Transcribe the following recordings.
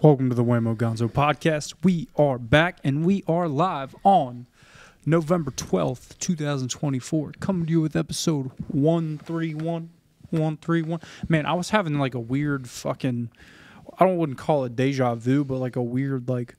Welcome to the Wammo Gonzo podcast. We are back and we are live on November 12th, 2024. Coming to you with episode 131. Man, I was having like a weird fucking, wouldn't call it deja vu, but like a weird like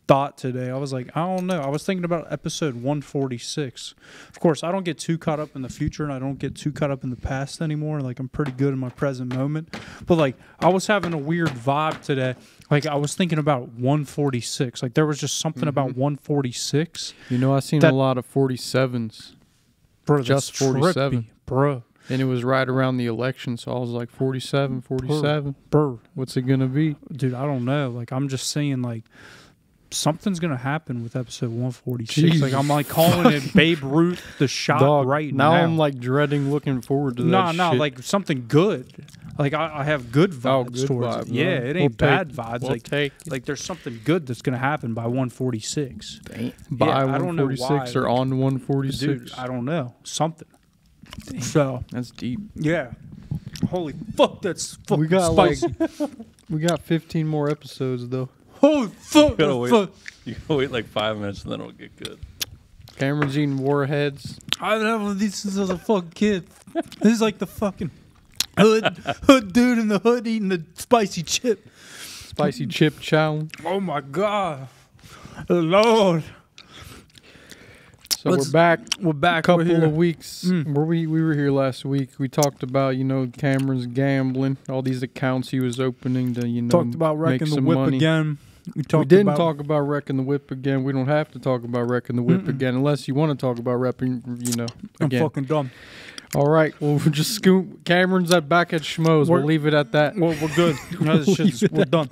thought today. I was like, I don't know. I was thinking about episode 146. Of course, I don't get too caught up in the future and I don't get too caught up in the past anymore. Like, I'm pretty good in my present moment. But like, I was having a weird vibe today. Like, I was thinking about 146. Like, there was just something about 146. You know, I seen a lot of 47s. Bro, just 47. Bro. And it was right around the election, so I was like, 47. Bro. What's it going to be? Dude, I don't know. Like, I'm just saying, like, something's going to happen with episode 146. Jesus. Like, I'm like calling it Babe Ruth the shot. Dog, right now. Now I'm like dreading looking forward to that No, shit. like something good. Like, I have good vibes good towards vibe, it. Yeah, it ain't We'll bad take- vibes. we'll Like there's something good that's going to happen by 146. By Yeah, I don't know 146 why. or on 146. Dude, I don't know. Something. So, That's deep. yeah. Holy fuck, that's fucking We got spicy. We got 15 more episodes, though. Holy fuck. You gotta wait. Fuck. You gotta wait like 5 minutes and then it'll get good. Cameron's eating warheads. I've been having these since I was a fucking kid. This is like the fucking hood dude in the hood eating the spicy chip. Spicy chip challenge. Oh my God. Lord. So we're back. We're back. Couple We're here. of weeks. We were here last week. We talked about, Cameron's gambling, all these accounts he was opening to, Talked about make wrecking the some whip money. again. We didn't talk about wrecking the whip again. We don't have to talk about wrecking the whip again unless you want to talk about repping, again. I'm fucking dumb. All right. Well, we'll just scoot. Cameron's back at Schmoes. We'll leave it at that. Well, we're good. We're done.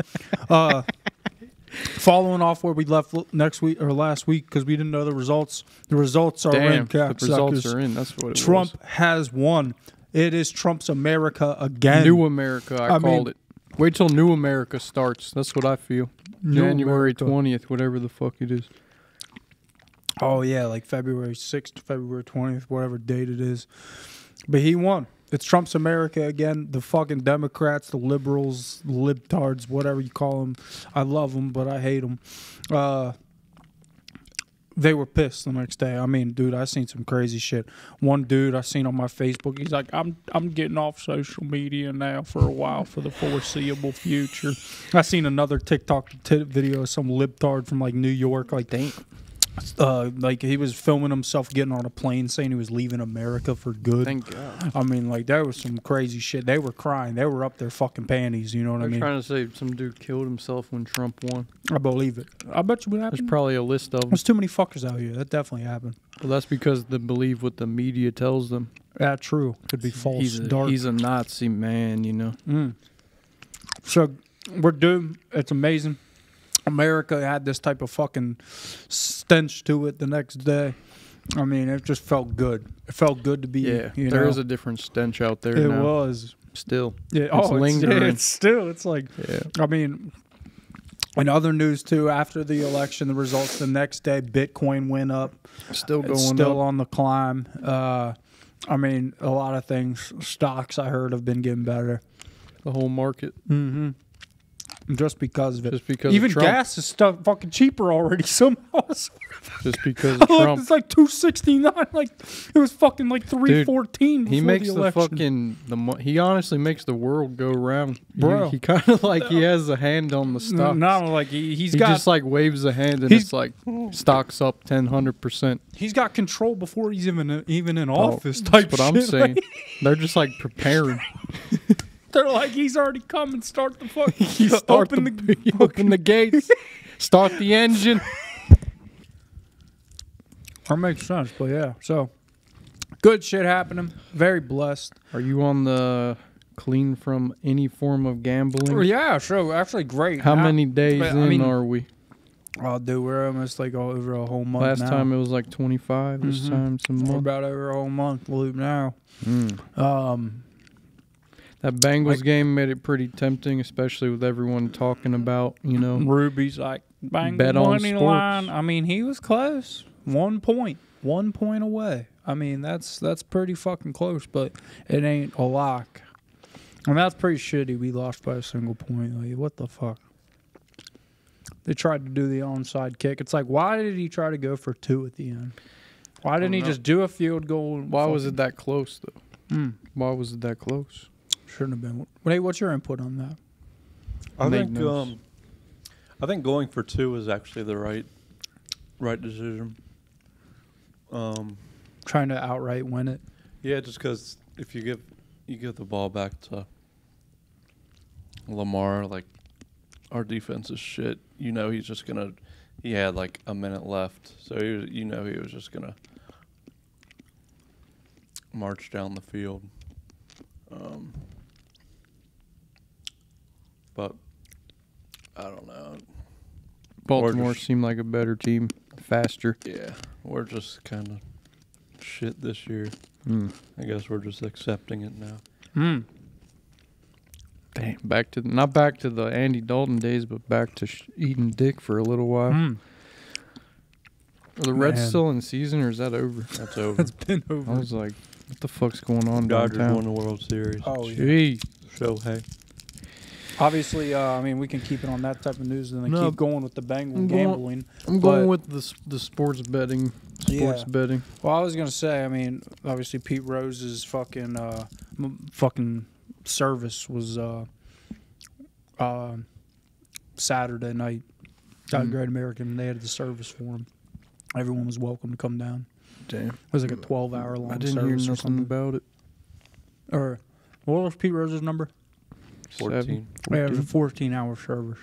Following off where we left last week because we didn't know the results. The results are in. The results are in. That's what it Trump was. has won. It is Trump's America again. New America, I called it. Wait till New America starts. That's what I feel. January 20th, whatever the fuck it is. Oh, yeah, like February 6th to February 20th, whatever date it is. But he won. It's Trump's America again. The fucking Democrats, the liberals, libtards, whatever you call them. I love them, but I hate them. They were pissed the next day. I mean, dude, I seen some crazy shit. One dude I seen on my Facebook, he's like, I'm getting off social media now for a while for the foreseeable future. I seen another TikTok video of some libtard from like New York, like like he was filming himself getting on a plane saying he was leaving America for good. Thank God. I mean, like, there was some crazy shit. They were crying. They were up their fucking panties, you know what I They're mean? trying to say some dude killed himself when Trump won. I believe it. I bet you what There's happened. probably a list of them. There's too many fuckers out here. That definitely happened. Well, that's because they believe what the media tells them. Yeah, true. Could be false. He's a Nazi man, So, we're doomed. It's amazing. America had this type of fucking stench to it the next day. I mean, it just felt good. It felt good to be. Yeah, you there know? is a different stench out there It now. was. Still. Yeah. It's lingering. It's still. It's like. Yeah. I mean, in other news too, after the election, the results the next day, Bitcoin went up. Still going It's still up. on the climb. I mean, a lot of things. Stocks I heard have been getting better. The whole market. Mm-hmm. Just because of it. Just because even of Trump. gas is stuff fucking cheaper already somehow. Just because of Trump. It's like $2.69. Like it was fucking like $3.14. He makes the he honestly makes the world go round, bro. He kind of like he has a hand on the stock. No, like he got just like waves a hand and it's like stocks up 100%. He's got control before he's even in office. Type That's what I'm shit. saying. They're just like preparing. They're like, he's already come and start the fuck. Open the gates. Start the engine. That makes sense, but yeah. So, good shit happening. Very blessed. Are you on the clean from any form of gambling? Oh, yeah, sure. Actually, great. How many days I mean, are we? Oh, dude, we're almost like over a whole month Last now. time it was like 25. This time some We're more. about over a whole month loop now. That Bengals game made it pretty tempting, especially with everyone talking about, Ruby's like, bang, bet on money sports. line. I mean, he was close. 1 point. 1 point away. I mean, that's pretty fucking close, but it ain't a lock. And that's pretty shitty. We lost by a single point. Like, what the fuck? They tried to do the onside kick. It's like, why did he try to go for 2 at the end? Why didn't he just do a field goal? And Why was it that close, though? Mm. Why was it that close? Shouldn't have been. Hey, what's your input on that? I think going for 2 is actually the right decision. Trying to outright win it. Yeah, just because if you give the ball back to Lamar, like our defense is shit. You know he's just gonna. He had like a minute left, so he was just gonna march down the field. But I don't know. Baltimore seemed like a better team, faster. Yeah, we're just kind of shit this year. Mm. I guess we're just accepting it now. Mm. Damn, not back to the Andy Dalton days, but back to eating dick for a little while. Mm. Are the Reds still in season, or is that over? That's over. It's been over. I was like, what the fuck's going on Dodgers downtown? won the World Series. Oh, yeah. Gee. Shohei. Obviously, I mean, we can keep it on that type of news and then keep going with the Bengal gambling. I'm going with the sports betting. Yeah. Betting. Well, I was going to say, I mean, obviously Pete Rose's fucking service was Saturday night. Great American, they had the service for him. Everyone was welcome to come down. Damn. It was like a 12-hour-long I didn't service hear or nothing something. about it. Or what was Pete Rose's number? 14. Yeah, it was a 14-hour service.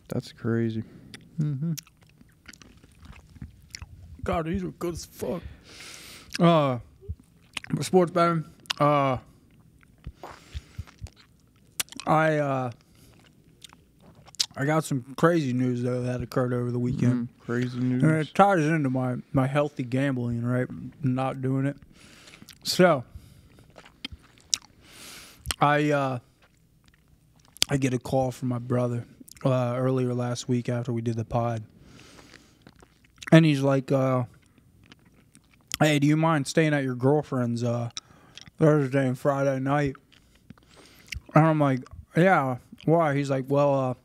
That's crazy. Mm-hmm. God, these are good as fuck. Sports betting. I got some crazy news though that occurred over the weekend. Crazy news. And it ties into my healthy gambling, right? Not doing it. So I get a call from my brother earlier last week after we did the pod. And he's like, hey, do you mind staying at your girlfriend's Thursday and Friday night? And I'm like, yeah, why? He's like, well,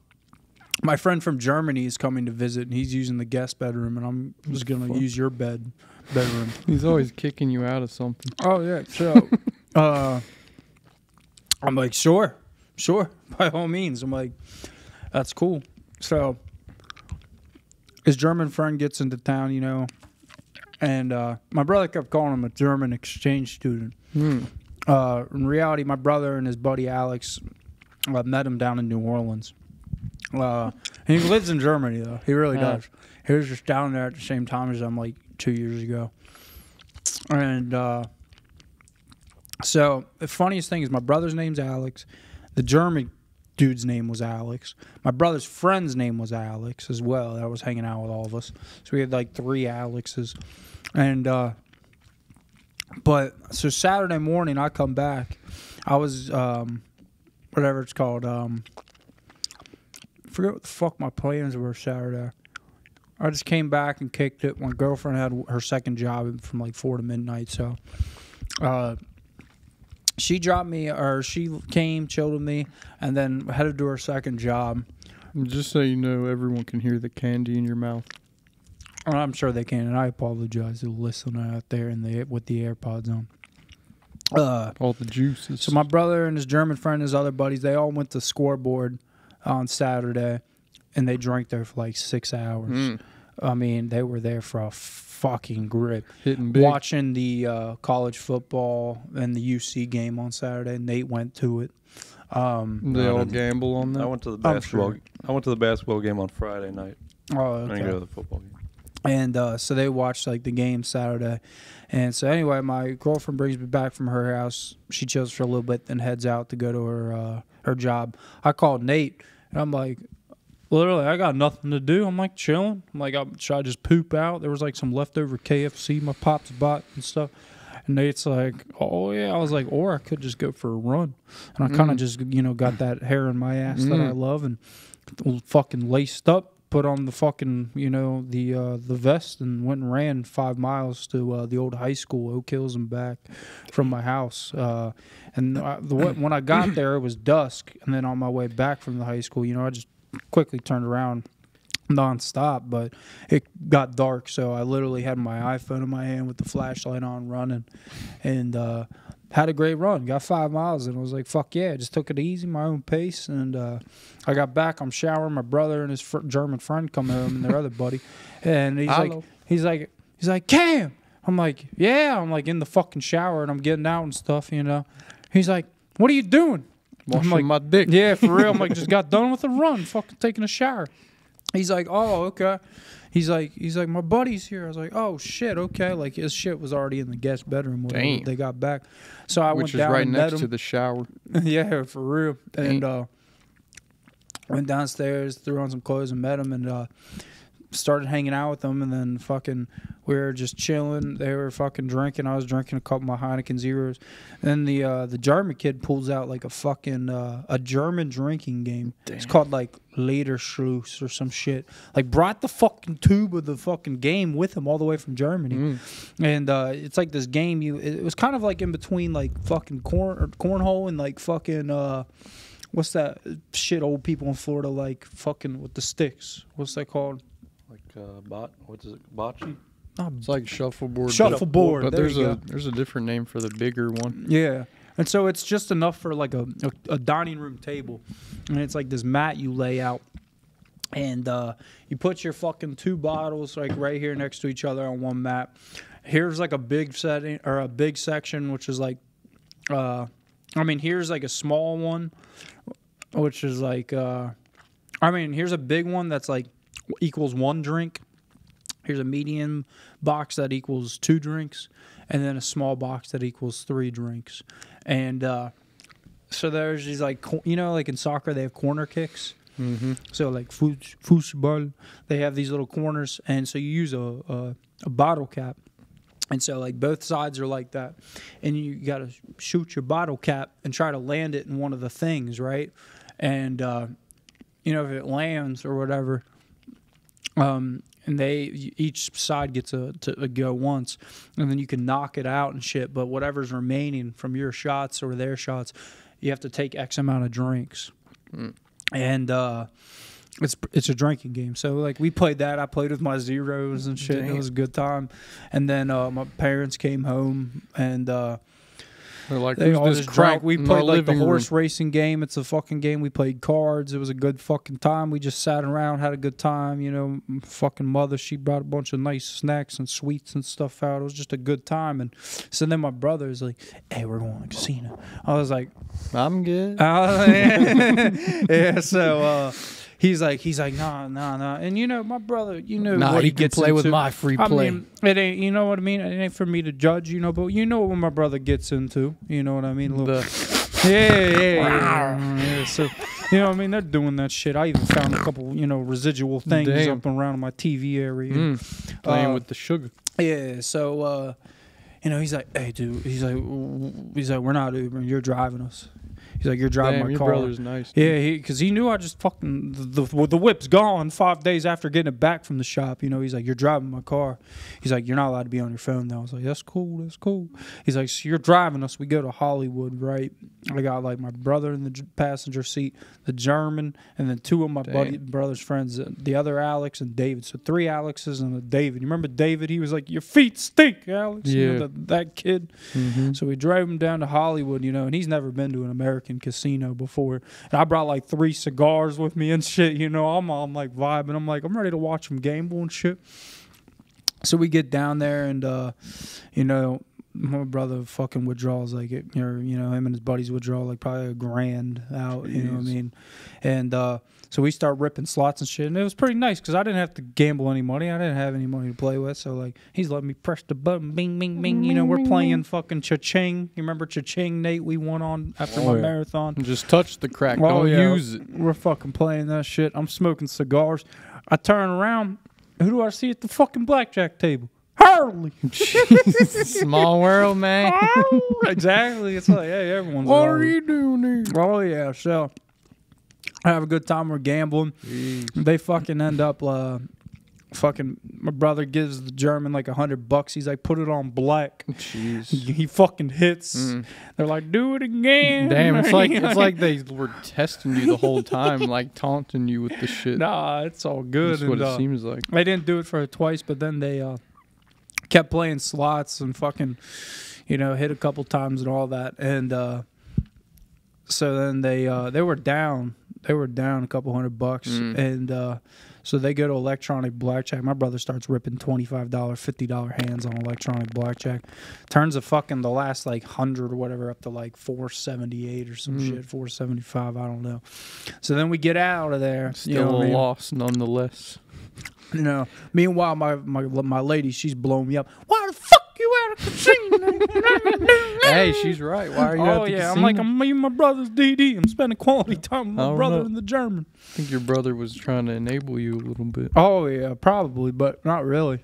my friend from Germany is coming to visit, and he's using the guest bedroom, and I'm just going to use your bedroom. He's always kicking you out of something. Oh, yeah. So I'm like, sure, by all means. I'm like, that's cool. So his German friend gets into town, you know, and my brother kept calling him a German exchange student. In reality, my brother and his buddy Alex met him down in New Orleans. And he lives in Germany, though. He really does. He was just down there at the same time as I'm, like, 2 years ago. And so the funniest thing is my brother's name's Alex. The German dude's name was Alex. My brother's friend's name was Alex as well. That was hanging out with all of us. So we had like 3 Alexes. And but so Saturday morning I come back. I was whatever it's called. I forget what the fuck my plans were Saturday. I just came back and kicked it. My girlfriend had her second job from like 4 to midnight, so she dropped me, or she came, chilled with me, and then headed to her second job. Just so you know, everyone can hear the candy in your mouth. And I'm sure they can, and I apologize to the listener out there with the AirPods on. All the juices. So my brother and his German friend and his other buddies, they all went to Scoreboard on Saturday, and they drank there for like 6 hours. I mean, they were there for a fucking grip. Hitting big. Watching the college football and the UC game on Saturday. Nate went to it. They all gamble on that. I went to the basketball. Sure. I went to the basketball game on Friday night. Oh, I okay. didn't go to the football game. And so they watched like the game Saturday. And so anyway, my girlfriend brings me back from her house. She chills for a little bit, then heads out to go to her job. I called Nate, and I'm like, literally, I got nothing to do. I'm like chilling. I'm like, should I just poop out? There was like some leftover KFC my pops bought and stuff. And Nate's like, oh yeah. I was like, or I could just go for a run. And I kind of just, got that hair in my ass that I love and fucking laced up. put on the fucking, the vest and went and ran 5 miles to the old high school, Oak Hills and back from my house. When I got there, it was dusk. And then on my way back from the high school, I just quickly turned around nonstop, but it got dark. So I literally had my iPhone in my hand with the flashlight on running and had a great run. Got 5 miles and I was like, fuck yeah. Just took it easy, my own pace. And I got back. I'm showering. My brother and his German friend come home and their other buddy. And he's like, Cam. I'm like, yeah. I'm like in the fucking shower and I'm getting out and stuff, He's like, what are you doing? Washing I'm like, my dick. Yeah, for real. I'm like, just got done with a run, fucking taking a shower. He's like, oh, okay. He's like, my buddy's here. I was like, oh shit, okay. Like his shit was already in the guest bedroom when they got back. So I went down right and next met him. to the shower. Yeah, for real. And went downstairs, threw on some clothes and met him and started hanging out with them. And then fucking we were just chilling. They were fucking drinking. I was drinking a couple of my Heineken Zeros. And then the German kid pulls out like a fucking a German drinking game. Damn. It's called like Lederschluss or some shit. Like brought the fucking tube of the fucking game with him all the way from Germany. And it's like this game. It was kind of like in between like fucking cornhole and like fucking what's that shit old people in Florida like fucking with the sticks. What's that called? Like what is it? Bocce? It's like shuffleboard. Shuffleboard. But there's a different name for the bigger one. Yeah. And so it's just enough for like a dining room table. And it's like this mat you lay out. And you put your fucking 2 bottles like right here next to each other on one mat. Here's like a big setting or a big section, which is like, here's like a small one, which is like, here's a big one that's like equals 1 drink. Here's a medium box that equals 2 drinks, and then a small box that equals 3 drinks. And so there's these like, like in soccer they have corner kicks. Mm-hmm. So like football, they have these little corners, and so you use a bottle cap. And so like both sides are like that, and you got to shoot your bottle cap and try to land it in one of the things, right? And if it lands or whatever, and each side gets to go once, and then you can knock it out and shit. But whatever's remaining from your shots or their shots, you have to take X amount of drinks. And it's a drinking game. So like we played that. I played with my zeros and shit. Damn. It was a good time. And then my parents came home and they're like, they all just drank. We played like the horse room. Racing game. It's a fucking game. We played cards. It was a good fucking time. We just sat around, had a good time. Fucking mother, she brought a bunch of nice snacks and sweets and stuff out. It was just a good time. And so then my brother is like, hey, we're going to the casino. I was like, I'm good. Yeah, so he's like, nah. And my brother, what he gets play into. with my free play. It ain't, you know what I mean? It ain't for me to judge, but you know what my brother gets into. You know what I mean? Yeah. So, they're doing that shit. I even found a couple, residual things up and around my TV area. Playing with the sugar. Yeah, so, he's like, hey, dude. He's like, we're not Ubering. You're driving us. He's like, you're driving my car. Your brother's nice. Yeah, because he knew I just fucking, the whip's gone 5 days after getting it back from the shop. He's like, you're driving my car. He's like, you're not allowed to be on your phone though. I was like, that's cool. He's like, so you're driving us. We go to Hollywood, right? I got like my brother in the passenger seat, the German, and then 2 of my brother's friends, the other Alex and David. So 3 Alexes and a David. You remember David? He was like, your feet stink, Alex. Yeah. That kid. Mm-hmm. So we drove him down to Hollywood, and he's never been to an American casino before. And I brought like 3 cigars with me and shit, I'm like vibing. I'm like, I'm ready to watch him gamble and shit. So we get down there and, my brother fucking withdraws like it, him and his buddies withdraw like probably $1,000 out, you know what I mean? And so we start ripping slots and shit, and it was pretty nice because I didn't have to gamble any money. I didn't have any money to play with, so like he's letting me press the button, bing, bing, bing. We're playing fucking cha-ching. You remember cha-ching, Nate? We won on after my marathon. Just touch the crack, don't use it. We're fucking playing that shit. I'm smoking cigars. I turn around. Who do I see at the fucking blackjack table? Harley. Small world, man. Exactly. It's like, hey, everyone's. What are you doing here? Oh yeah. So I have a good time. We're gambling. Jeez. They fucking end up, my brother gives the German like $100. He's like, put it on black. Jeez. He fucking hits. They're like, do it again. Damn, it's like they were testing you the whole time, like taunting you with the shit. Nah, it's all good. That's what it seems like. They didn't do it for it twice, but then they kept playing slots and fucking, hit a couple times and all that. And so then they were down. They were down a couple $100, and so they go to electronic blackjack. My brother starts ripping $25, $50 hands on electronic blackjack. Turns the last like 100 or whatever up to like 478 or some shit, 475. I don't know. So then we get out of there. Still a loss, nonetheless. Meanwhile, my lady, she's blowing me up. Why the fuck you at a casino? Hey, she's right. Why are you at the casino? I'm like, I'm meeting my brother's DD. I'm spending quality time with my brother in the German. I think your brother was trying to enable you a little bit. Oh yeah, probably, but not really.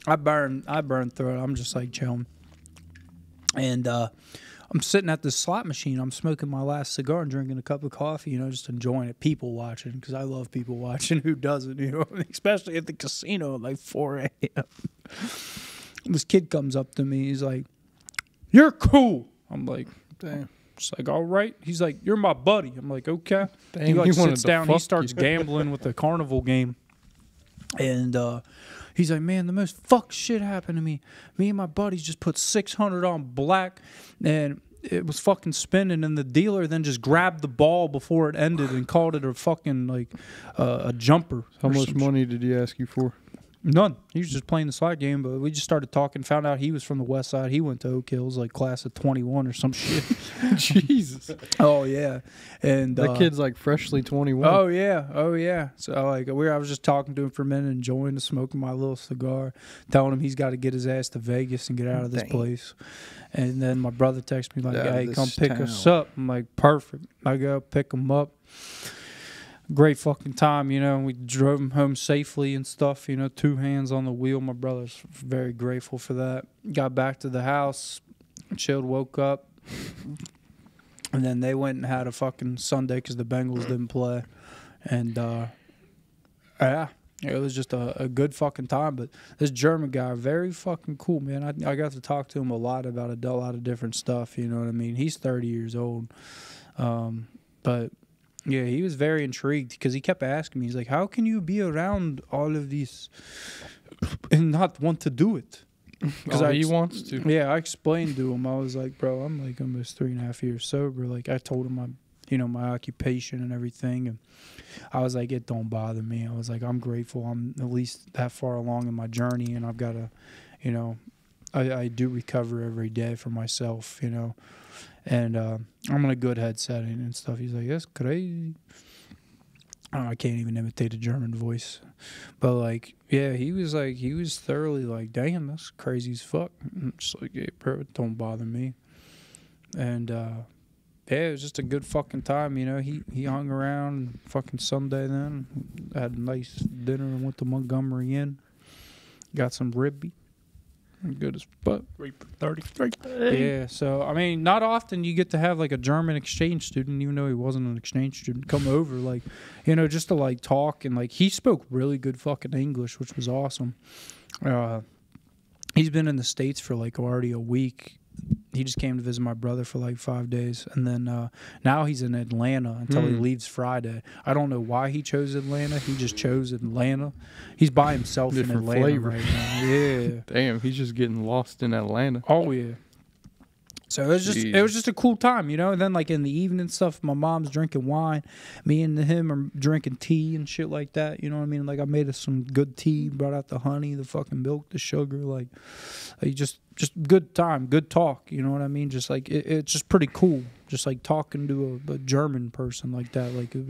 I burn through it. I'm just like chilling, and I'm sitting at this slot machine. I'm smoking my last cigar and drinking a cup of coffee. Just enjoying it, people watching, because I love people watching. Who doesn't? Especially at the casino at like 4 a.m. This kid comes up to me. He's like, "You're cool." I'm like, "Damn." Just like, "All right." He's like, "You're my buddy." I'm like, "Okay." Damn, he like he sits down. He fuck starts you. gambling with the carnival game, and he's like, "Man, the most fuck shit happened to me. Me and my buddies just put 600 on black, and it was fucking spinning, and the dealer then just grabbed the ball before it ended and called it a fucking like a jumper." How much money did he ask you for? None. He was just playing the slot game, but we just started talking, found out he was from the west side. He went to Oak Hills, like class of 21 or some shit. Jesus. Oh, yeah. And that kid's like freshly 21. Oh, yeah. Oh, yeah. So, like, I was just talking to him for a minute, enjoying the smoking my little cigar, telling him he's got to get his ass to Vegas and get out of this place. And then my brother texted me, like, "Hey, come pick us up." I'm like, "Perfect." I go pick him up. Great fucking time, we drove him home safely and stuff, 2 hands on the wheel. My brother's very grateful for that. Got back to the house, chilled, woke up, and then they went and had a fucking Sunday because the Bengals didn't play. And, yeah, it was just a good fucking time. But this German guy, very fucking cool, man. I got to talk to him a lot about a lot of different stuff, you know what I mean? He's 30 years old, but... yeah, he was very intrigued because he kept asking me, he's like, "How can you be around all of these and not want to do it?" Because he wants to. Yeah, I explained to him. I was like, "Bro, I'm like almost 3.5 years sober." Like, I told him my occupation and everything, and I was like, "It don't bother me." I was like, "I'm grateful. I'm at least that far along in my journey, and I've got to, I do recover every day for myself, and I'm in a good head setting and stuff." He's like, "That's crazy." I can't even imitate a German voice, but like, yeah, he was thoroughly like, "Damn, that's crazy as fuck." I'm just like, "Hey, bro, it don't bother me." And yeah, it was just a good fucking time, He hung around fucking Sunday, then had a nice dinner and went to Montgomery Inn, got some ribby. Good as fuck. 3 for 33. Yeah, so, I mean, not often you get to have, like, a German exchange student, even though he wasn't an exchange student, come over, like, just to, like, talk. And, like, he spoke really good fucking English, which was awesome. He's been in the States for, like, already a week. He just came to visit my brother for like 5 days. And then now he's in Atlanta until he leaves Friday. I don't know why he chose Atlanta. He just chose Atlanta. He's by himself in Atlanta flavor. right now. Yeah. Damn, he's just getting lost in Atlanta. Oh, yeah. So it was just a cool time, And then like in the evening stuff, my mom's drinking wine. Me and him are drinking tea and shit like that. You know what I mean? Like I made us some good tea, brought out the honey, the fucking milk, the sugar, like just good time, good talk. You know what I mean? Just like it's just pretty cool. Just like talking to a German person like that. Like it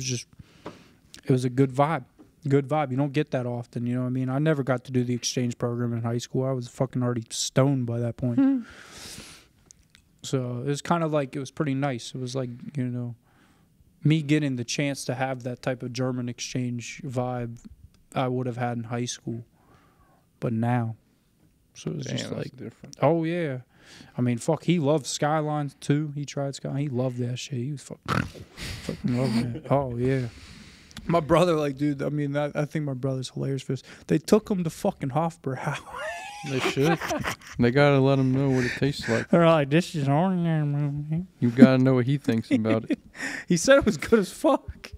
was a good vibe. Good vibe. You don't get that often. You know what I mean? I never got to do the exchange program in high school. I was fucking already stoned by that point. So it was kind of like, it was pretty nice. It was like, me getting the chance to have that type of German exchange vibe I would have had in high school, but now. So it was just like, different. Oh, yeah. I mean, fuck, he loved Skylines too. He tried Skyline. He loved that shit. He was fucking loving it. Oh yeah. My brother, like, dude. I mean, I think my brother's hilarious for this. They took him to fucking Hofbrau. They should. They gotta let him know what it tastes like. They're like, this is ordinary. You gotta know what he thinks about it. He said it was good as fuck.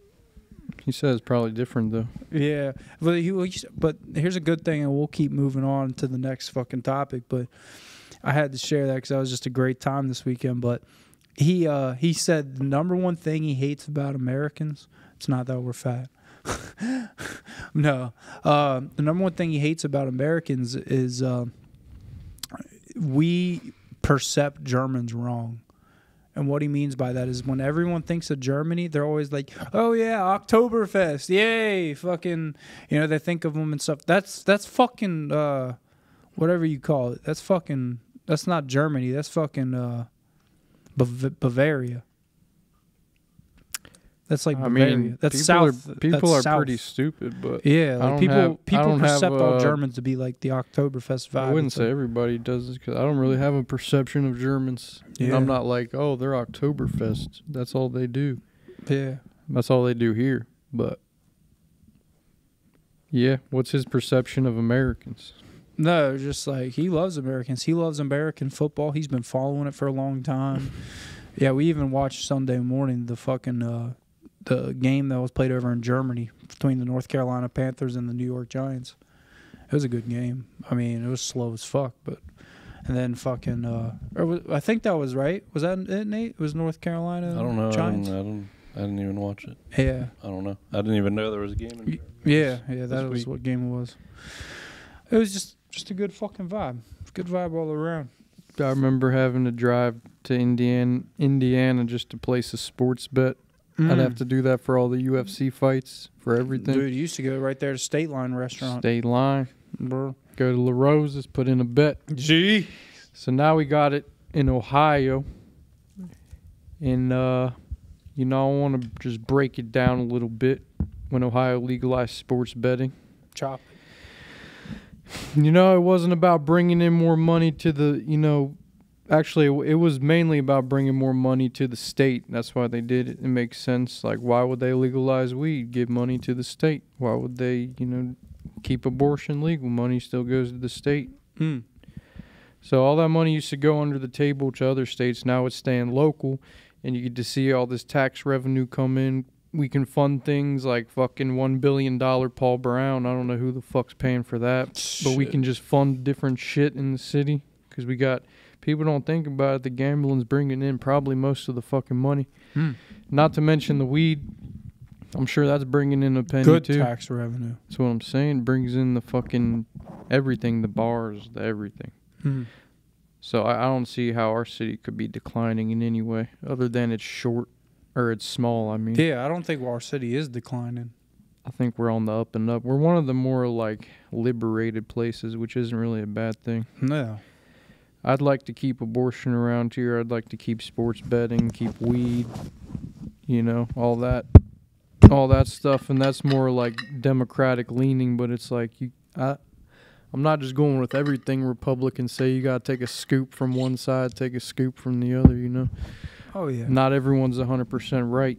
He says it's probably different though. Yeah, but here's a good thing, and we'll keep moving on to the next fucking topic. But I had to share that because that was just a great time this weekend. But he said the number one thing he hates about Americans, it's not that we're fat. No, the number one thing he hates about Americans is we perceive Germans wrong. And what he means by that is when everyone thinks of Germany, they're always like, oh, yeah, Oktoberfest, yay, fucking, they think of them and stuff. That's fucking, whatever you call it. That's not Germany. That's fucking Bavaria. That's like Bavaria. I mean, that's people south. People are south. pretty stupid, but Yeah, like people perceive all have, Germans to be like the Oktoberfest vibe. I wouldn't say everybody does this because I don't really have a perception of Germans. Yeah. I'm not like, oh, they're Oktoberfest. That's all they do. Yeah. That's all they do here. But yeah, what's his perception of Americans? No, just like he loves Americans. He loves American football. He's been following it for a long time. Yeah, we even watched Sunday morning the fucking the game that was played over in Germany between the North Carolina Panthers and the New York Giants. It was a good game. I mean, it was slow as fuck, but and then fucking I think that was right. Was that it, Nate? It was North Carolina. I don't know. Giants. I didn't even watch it. Yeah. I don't know. I didn't even know there was a game. Yeah, that was what game it was. It was just a good fucking vibe. Good vibe all around. I remember having to drive to Indiana just to place a sports bet. I'd have to do that for all the UFC fights, for everything. Dude, you used to go right there to State Line Restaurant. State Line. Bro. Go to La Rosa's, put in a bet. Gee. So now we got it in Ohio. And, I want to just break it down a little bit when Ohio legalized sports betting. Chop it. It wasn't about bringing in more money to the, actually, it was mainly about bringing more money to the state. That's why they did it. It makes sense. Like, why would they legalize weed? Give money to the state. Why would they, keep abortion legal? Money still goes to the state. So all that money used to go under the table to other states. Now it's staying local, and you get to see all this tax revenue come in. We can fund things like fucking $1 billion Paul Brown. I don't know who the fuck's paying for that. Shit. But we can just fund different shit in the city because we got... People don't think about it. The gambling's bringing in probably most of the fucking money. Not to mention the weed. I'm sure that's bringing in a penny Good too. tax revenue. That's what I'm saying. Brings in the fucking everything, the bars, the everything. So I don't see how our city could be declining in any way other than it's short or it's small. I mean, Yeah, I don't think our city is declining. I think we're on the up and up. We're one of the more like liberated places, which isn't really a bad thing. No. I'd like to keep abortion around here. I'd like to keep sports betting, keep weed, all that stuff. And that's more like democratic leaning, but it's like I'm not just going with everything Republicans say. You got to take a scoop from one side, take a scoop from the other, Oh, yeah. Not everyone's 100% right.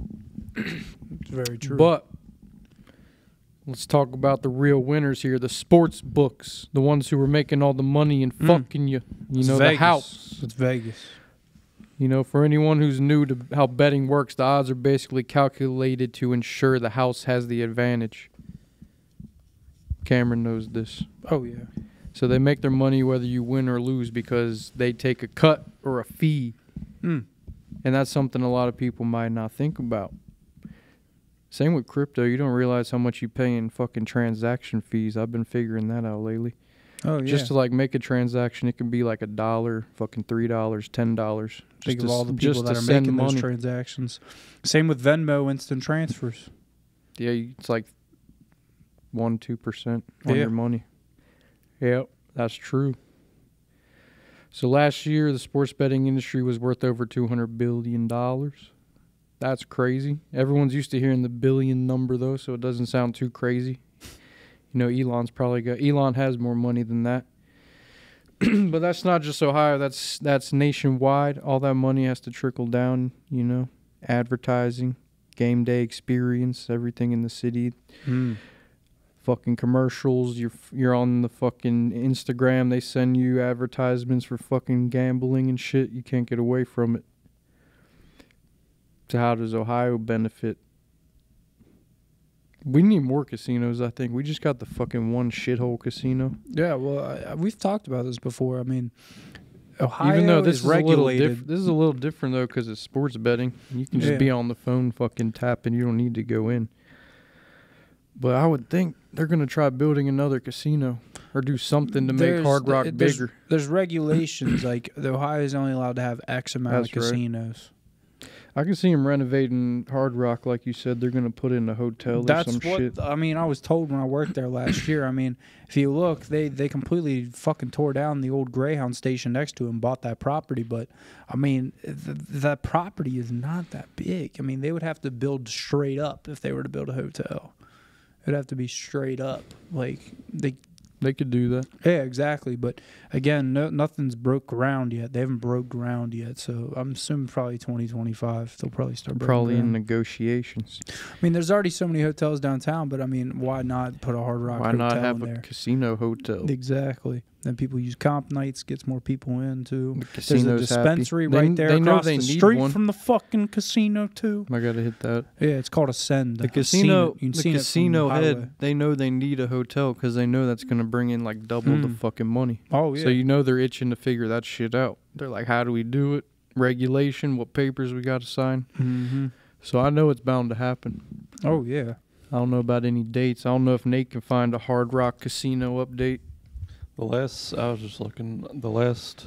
It's very true. But let's talk about the real winners here, the sports books, the ones who were making all the money and fucking you. It's the Vegas. house. It's Vegas. For anyone who's new to how betting works, the odds are basically calculated to ensure the house has the advantage. Cameron knows this. Oh, yeah. So they make their money whether you win or lose because they take a cut or a fee. And that's something a lot of people might not think about. Same with crypto. You don't realize how much you pay in fucking transaction fees. I've been figuring that out lately. Oh, yeah. Just to like make a transaction, it can be like $1, fucking $3, $10. Think of all the people that are making those transactions. Same with Venmo instant transfers. Yeah, it's like 1-2% on your money. Yep, that's true. So last year, the sports betting industry was worth over $200 billion. That's crazy. Everyone's used to hearing the billion number, though, so it doesn't sound too crazy. Elon has more money than that. But that's not just Ohio. That's nationwide. All that money has to trickle down. You know, advertising, game day experience, everything in the city. Fucking commercials. You're on the fucking Instagram. They send you advertisements for fucking gambling and shit. You can't get away from it. So how does Ohio benefit? We need more casinos, I think. We just got the fucking one shithole casino. Yeah, well, we've talked about this before. I mean, Ohio Even though this is is regulated. this is a little different, though, because it's sports betting. You can just be on the phone fucking tapping. You don't need to go in. But I would think they're going to try building another casino or do something to make Hard Rock bigger. There's regulations. Like, the Ohio is only allowed to have X amount of casinos. I can see them renovating Hard Rock, like you said. They're going to put in a hotel or some shit. I mean, I was told when I worked there last year. I mean, if you look, they completely fucking tore down the old Greyhound station next to it and bought that property. But, I mean, that property is not that big. I mean, they would have to build straight up if they were to build a hotel. It would have to be straight up. Like, They could do that. yeah, exactly. But again, nothing's broke ground yet. They haven't broke ground yet. So I'm assuming probably 2025 they'll probably start breaking Probably in ground. negotiations. I mean, there's already so many hotels downtown, but I mean, why not put a Hard Rock Why hotel not have in a there? casino hotel? Exactly. Then people use comp nights, gets more people in too. The There's a casino's dispensary happy. right there They know across they the need street one. from the fucking casino too. I gotta hit that. Yeah, it's called Ascend. The I've seen casino, it. You can the see it from casino the highway. head. They know they need a hotel because they know that's gonna bring in like double the fucking money. Oh yeah. So you know they're itching to figure that shit out. They're like, how do we do it? Regulation, what papers we got to sign. Mm-hmm. So I know it's bound to happen. Oh yeah. I don't know about any dates. I don't know if Nate can find a Hard Rock casino update. I was just looking. The last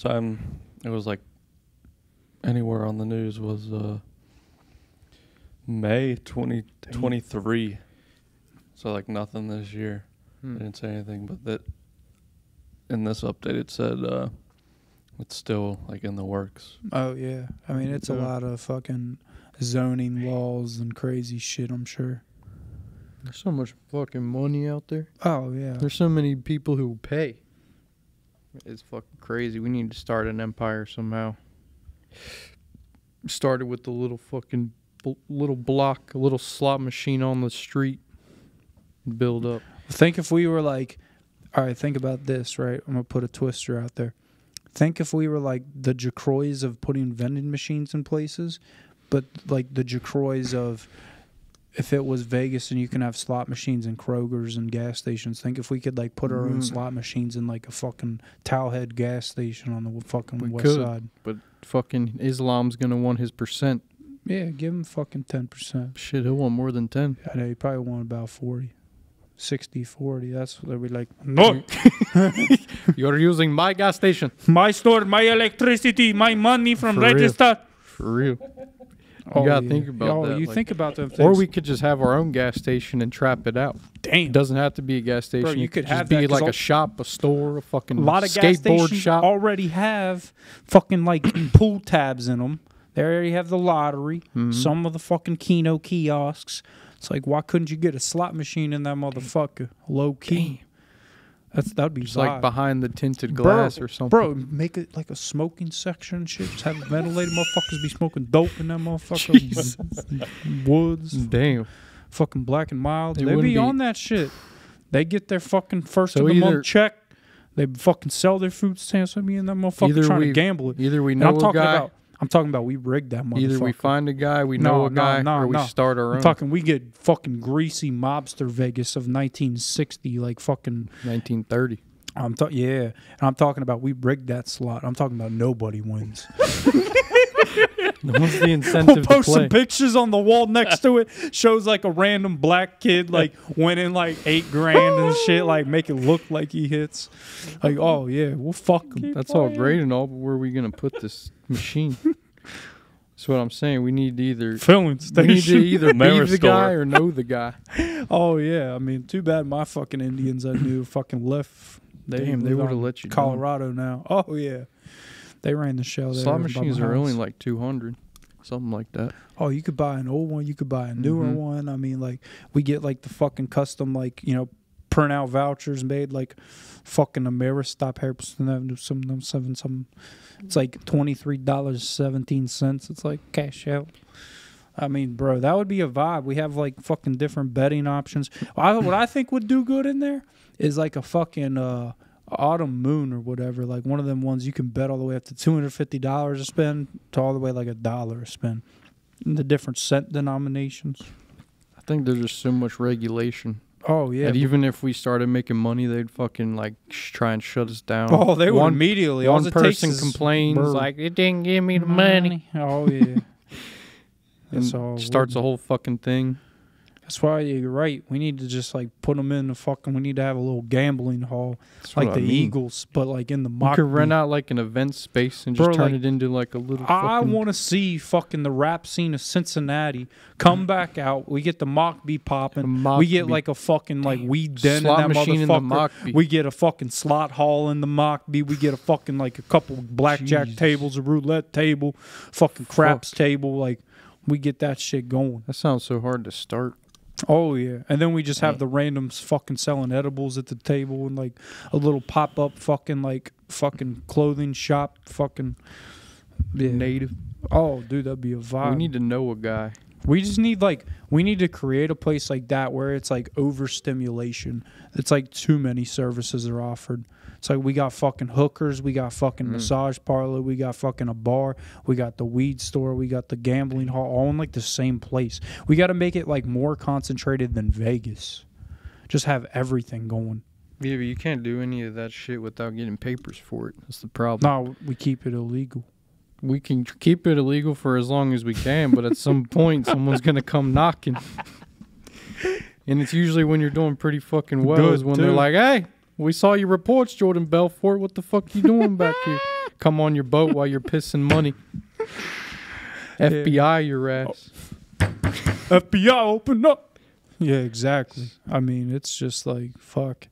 time it was like anywhere on the news was May 2023. So like nothing this year. They didn't say anything, but that in this update it said it's still like in the works. Oh yeah. I mean, it's a Yeah. lot of fucking zoning laws and crazy shit, I'm sure. There's so much fucking money out there. Oh yeah. There's so many people who pay. It's fucking crazy. We need to start an empire somehow. Started with the little fucking little block, a little slot machine on the street. Build up. Think if we were like, all right, think about this, right? I'm going to put a twister out there. Think if we were like the Jacroys of putting vending machines in places, but like the Jacroys of if it was Vegas and you can have slot machines in Kroger's and gas stations. Think if we could like put our own slot machines in like a fucking Towelhead gas station on the fucking west side. But fucking Islam's going to want his percent. Yeah, give him fucking 10%. Shit, he'll want more than 10. I know he probably want about 40. 60-40. That's what they'd be like. No, You're using my gas station. my store, my electricity, my money from For real. register. For real. You gotta think about that. You like- think about them things. Or we could just have our own gas station and trap it out. damn. It doesn't have to be a gas station. Bro, you It could just have be that, 'cause like all- a shop, a store, a fucking A lot of gas skateboard stations shop. already have fucking like pool tabs in them. They already have the lottery. Mm-hmm. Some of the fucking Keno kiosks. It's like, why couldn't you get a slot machine in that motherfucker? Low key. That'd be Just like vibe. behind the tinted glass or something. Bro, make it like a smoking section and shit. Just have it ventilated. Motherfuckers be smoking dope in that motherfucker. Jesus. Woods. Damn. Fucking Black and Mild. They They wouldn't be be- on that shit. They get their fucking first So of the either- month check. They fucking sell their food stamps with me and that motherfucker Either trying we- to gamble it. Either we And know I'm a talking guy, about we rigged that motherfucker. either we find a guy, we know No, a guy, no, or we no. start our I'm own. talking we get fucking greasy mobster Vegas of 1960, like fucking 1930. yeah. And I'm talking about we rigged that slot. I'm talking about nobody wins. What's the We'll incentive to post play? some pictures on the wall next to it. Shows like a random black kid like winning like $8,000 and shit. Like make it look like he hits. Like oh yeah, we'll fuck him. That's all great and all, but where are we gonna put this machine? That's what I'm saying. We need to either Filling we need to station. either be Mirror the store. guy or know the guy. Oh yeah, I mean too bad my fucking Indians I knew fucking left. Damn, they live would've on let you down. Colorado now. Oh yeah, they ran the show there. Slot by machines my are only house. like 200, something like that. Oh, you could buy an old one. You could buy a newer Mhm. one. I mean, like we get like the fucking custom, like print out vouchers made like fucking Ameristop Harrison Avenue, some. It's like $23.17. It's like cash out. I mean, bro, that would be a vibe. We have like fucking different betting options. What I think would do good in there is like a fucking autumn moon or whatever. Like one of them ones you can bet all the way up to $250 to spend to all the way like $1 to spend. In the different cent denominations. I think there's just so much regulation. Oh, yeah. And even if we started making money, they'd fucking like try and shut us down. Oh, they would immediately. One person complains like, it didn't give me the money. Oh, yeah. And starts a whole fucking thing. That's why you're right. We need to just like put them in the fucking. We need to have a little gambling hall, like the Eagles, but like in the mock. You could rent out like an event space and just turn it into like a little. I want to see fucking the rap scene of Cincinnati come back out. We get the mock be popping. We get like a fucking like weed den slot in that machine motherfucker. in the mock be. We get a fucking slot hall in the mock be. We get a fucking like a couple blackjack tables, a roulette table, fucking craps table. Like we get that shit going. That sounds so hard to start. Oh, yeah. And then we just have the randoms fucking selling edibles at the table and, like, a little pop-up fucking clothing shop fucking native. Oh, dude, that'd be a vibe. We need to know a guy. We just need, we need to create a place like that where it's, like, overstimulation. It's, like, too many services are offered. It's like we got fucking hookers, we got fucking massage parlor, we got fucking a bar, we got the weed store, we got the gambling hall, all in like the same place. We got to make it like more concentrated than Vegas. Just have everything going. Yeah, but you can't do any of that shit without getting papers for it. That's the problem. No, we keep it illegal. We can keep it illegal for as long as we can, but at some point someone's going to come knocking. And it's usually when you're doing pretty fucking well is when they're like, hey, we saw your reports, Jordan Belfort. What the fuck you doing back here? Come on your boat while you're pissing money. FBI your ass. FBI, open up. Yeah, exactly. I mean, it's just like, fuck.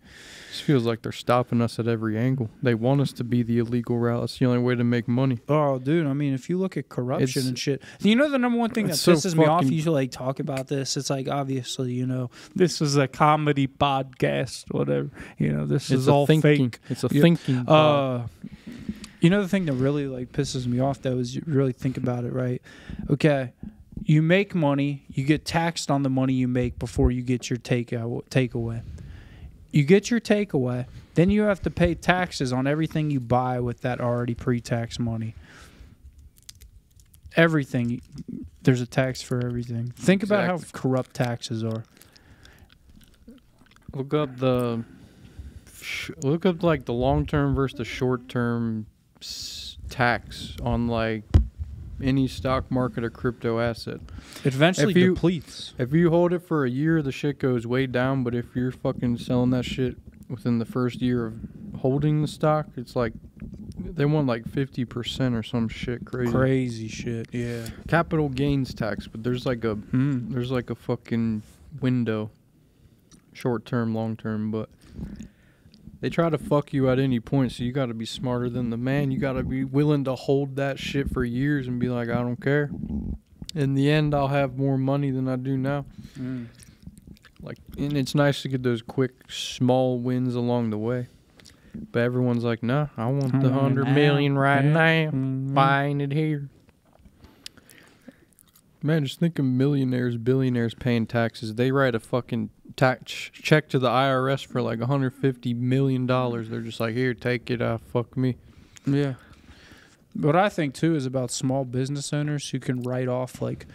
This feels like they're stopping us at every angle. They want us to be the illegal route. That's the only way to make money. Oh, dude. I mean, if you look at corruption and shit. You know the number one thing that pisses me off? You should, like, talk about this. It's like, obviously, you know, this is a comedy podcast, whatever. You know, this is all fake. It's a thinking You know the thing that really, like, pisses me off, though, is you really think about it, right? Okay. You make money. You get taxed on the money you make before you get your takeaway. You get your takeaway, then you have to pay taxes on everything you buy with that already pre-tax money. Everything. There's a tax for everything. Think about how corrupt taxes are. Look up like the long-term versus the short-term tax on like any stock market or crypto asset. It eventually depletes. If you hold it for a year, the shit goes way down. But if you're fucking selling that shit within the first year of holding the stock, it's like they want like 50% or some shit crazy. Crazy shit, yeah. Capital gains tax, but there's like a fucking window, short term, long term, but they try to fuck you at any point, so you got to be smarter than the man. You got to be willing to hold that shit for years and be like, I don't care. In the end, I'll have more money than I do now. Like, and it's nice to get those quick, small wins along the way. But everyone's like, nah, I want the 100 million right now. Buying it here. Man, just think of millionaires, billionaires paying taxes. They write a fucking tax check to the IRS for like $150 million. They're just like, here, take it. Fuck me. Yeah. What I think too is about small business owners who can write off like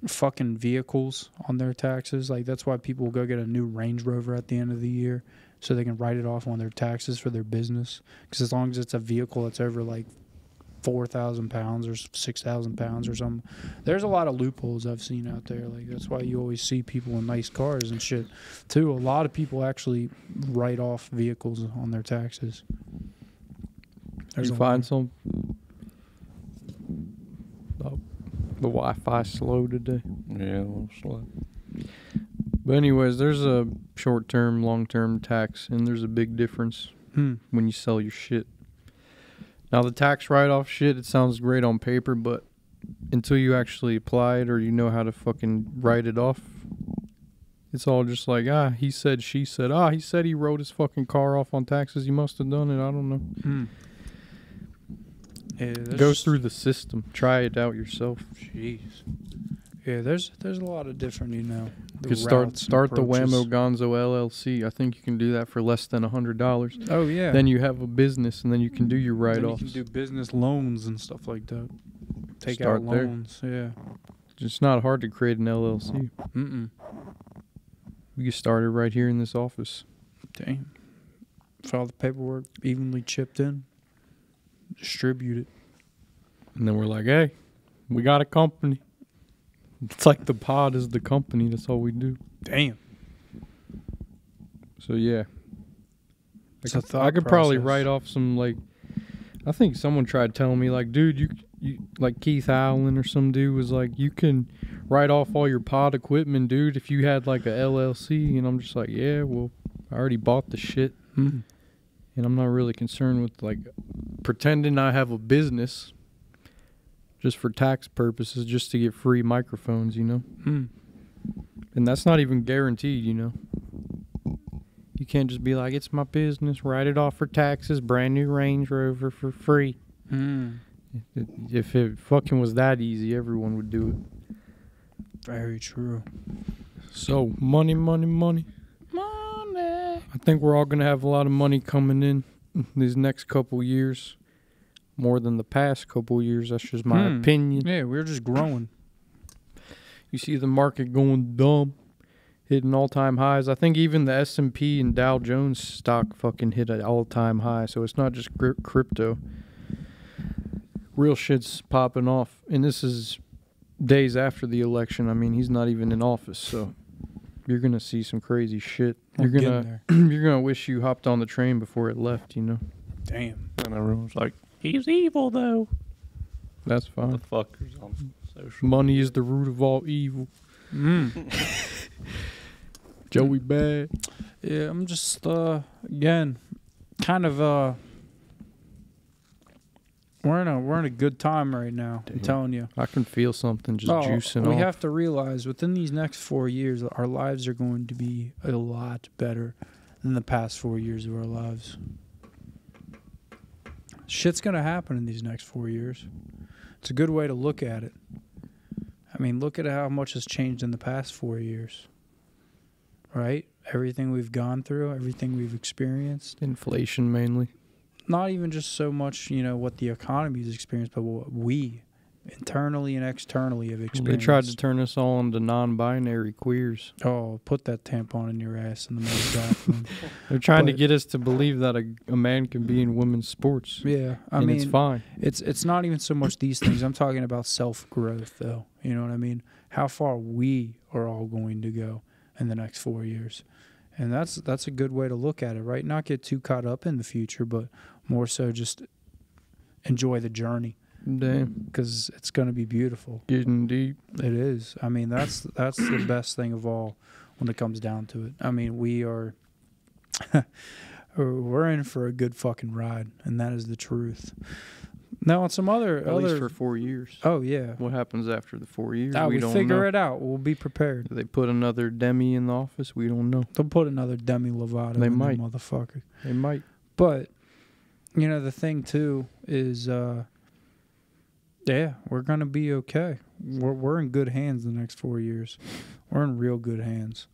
fucking vehicles on their taxes. Like that's why people will go get a new Range Rover at the end of the year so they can write it off on their taxes for their business. Because as long as it's a vehicle that's over like 4,000 pounds or 6,000 pounds or something. There's a lot of loopholes I've seen out there. Like that's why you always see people in nice cars and shit too. A lot of people actually write off vehicles on their taxes. There's you find some. Oh, the Wi-Fi slow today. Yeah, a little slow. But anyways, there's a short-term, long-term tax, and there's a big difference when you sell your shit. Now, the tax write-off shit, it sounds great on paper, but until you actually apply it or you know how to fucking write it off, It's all just like, he said, she said, he said he wrote his fucking car off on taxes. He must have done it. I don't know. Yeah, Go through the system. Try it out yourself. Jeez. Yeah, there's a lot of different, You could start the Wammo Gonzo LLC. I think you can do that for less than $100. Oh, yeah. Then you have a business, and then you can do your write-offs. You can do business loans and stuff like that. Take Start out there. loans, yeah. It's not hard to create an LLC. We get started right here in this office. Damn. File the paperwork, evenly chipped in, distribute it. And then we're like, hey, we got a company. It's like the pod is the company. That's all we do. Damn. So, yeah. It's a I thought could probably process. write off some, like, I think someone tried telling me, like, dude, you like Keith Allen or some dude was like, you can write off all your pod equipment, dude, if you had, like, a LLC. And I'm just like, yeah, well, I already bought the shit. And I'm not really concerned with, like, pretending I have a business just for tax purposes, just to get free microphones, you know? And that's not even guaranteed, you know? You can't just be like, it's my business, write it off for taxes, brand new Range Rover for free. If it fucking was that easy, everyone would do it. Very true. So, money. I think we're all going to have a lot of money coming in these next couple years. More than the past couple years. That's just my opinion. Yeah, we're just growing. You see the market going dumb, hitting all-time highs. I think even the S&P and Dow Jones stock fucking hit an all-time high. So it's not just crypto. Real shit's popping off. And this is days after the election. I mean, he's not even in office, so you're going to see some crazy shit. You're gonna wish you hopped on the train before it left, you know? Damn. And everyone's like, he's evil, though. That's fine. The fuckers on social. Money is the root of all evil. Joey bad. Yeah, I'm just, again, kind of, we're in a good time right now. I'm telling you. I can feel something just juicing we off. have to realize within these next 4 years, our lives are going to be a lot better than the past 4 years of our lives. Shit's going to happen in these next 4 years. It's a good way to look at it. I mean, look at how much has changed in the past 4 years. Right? Everything we've gone through, everything we've experienced. Inflation mainly. Not even just so much, you know, what the economy's experienced, but what we internally and externally have experienced. They tried to turn us all into non-binary queers. Oh, put that tampon in your ass in the men's bathroom. They're trying to get us to believe that a man can be in women's sports. Yeah, I mean, mean, it's fine. It's not even so much these things. I'm talking about self-growth, though. You know what I mean? How far we are all going to go in the next 4 years. And that's a good way to look at it, right? Not get too caught up in the future, but more so just enjoy the journey. Damn. Because it's going to be beautiful. Getting deep. It is. I mean, that's the best thing of all when it comes down to it. I mean, we're in for a good fucking ride, and that is the truth. Now, on some At least for 4 years. Oh, yeah. What happens after the 4 years? We don't figure know. it out. We'll be prepared. Do they put another Demi in the office? We don't know. They'll put another Demi Lovato They in might. that motherfucker. They might. But, you know, the thing, too, is, yeah, we're going to be okay. We're in good hands the next 4 years. We're in real good hands.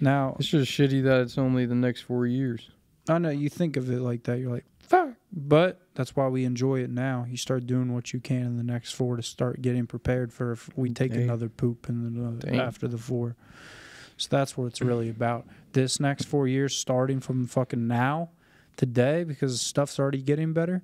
Now, It's just shitty that it's only the next 4 years. I know you think of it like that. You're like, fuck. But that's why we enjoy it now. You start doing what you can in the next 4 to start getting prepared for if we take another poop after the 4. So that's what it's really about. This next 4 years, starting from fucking now, today, because stuff's already getting better,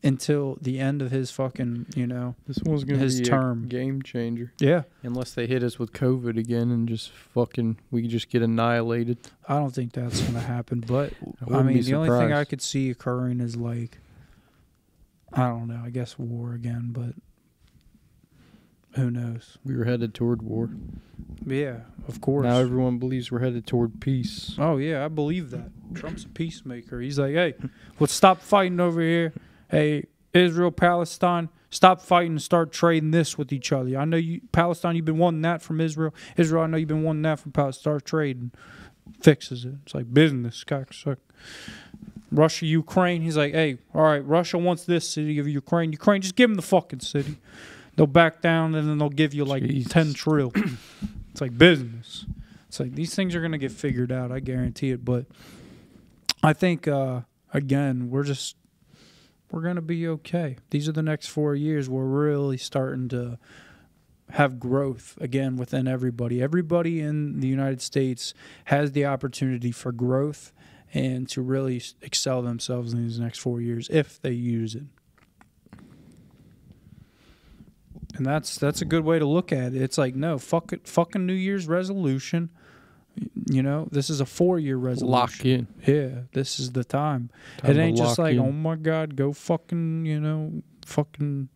until the end of his fucking, you know, This one's going to be term. a game changer. Yeah. Unless they hit us with COVID again and just fucking, we just get annihilated. I don't think that's going to happen. But, I wouldn't mean, be the only thing surprised. I could see occurring is, like, I don't know, I guess war again, but who knows? We were headed toward war. Yeah, of course. Now everyone believes we're headed toward peace. Oh, yeah, I believe that. Trump's a peacemaker. He's like, hey, let's stop fighting over here. Hey, Israel, Palestine, Stop fighting and start trading this with each other. I know you, Palestine, you've been wanting that from Israel. Israel, I know you've been wanting that from Palestine. Start trading. Fixes it. It's like business. Cocksucker. Russia, Ukraine. He's like, hey, all right, Russia wants this city of Ukraine. Ukraine, just give them the fucking city. They'll back down and then they'll give you like Jesus. 10 trillion. It's like business. It's like these things are going to get figured out. I guarantee it. But I think, again, we're going to be okay. These are the next 4 years. We're really starting to have growth again within everybody. Everybody in the United States has the opportunity for growth and to really excel themselves in these next 4 years if they use it. And that's a good way to look at it. It's like, no, fuck it, fucking New Year's resolution. You know, this is a 4-year resolution. Lock in. Yeah, this is the time. Time It to ain't just lock like, in. oh my God, go fucking, you know, fucking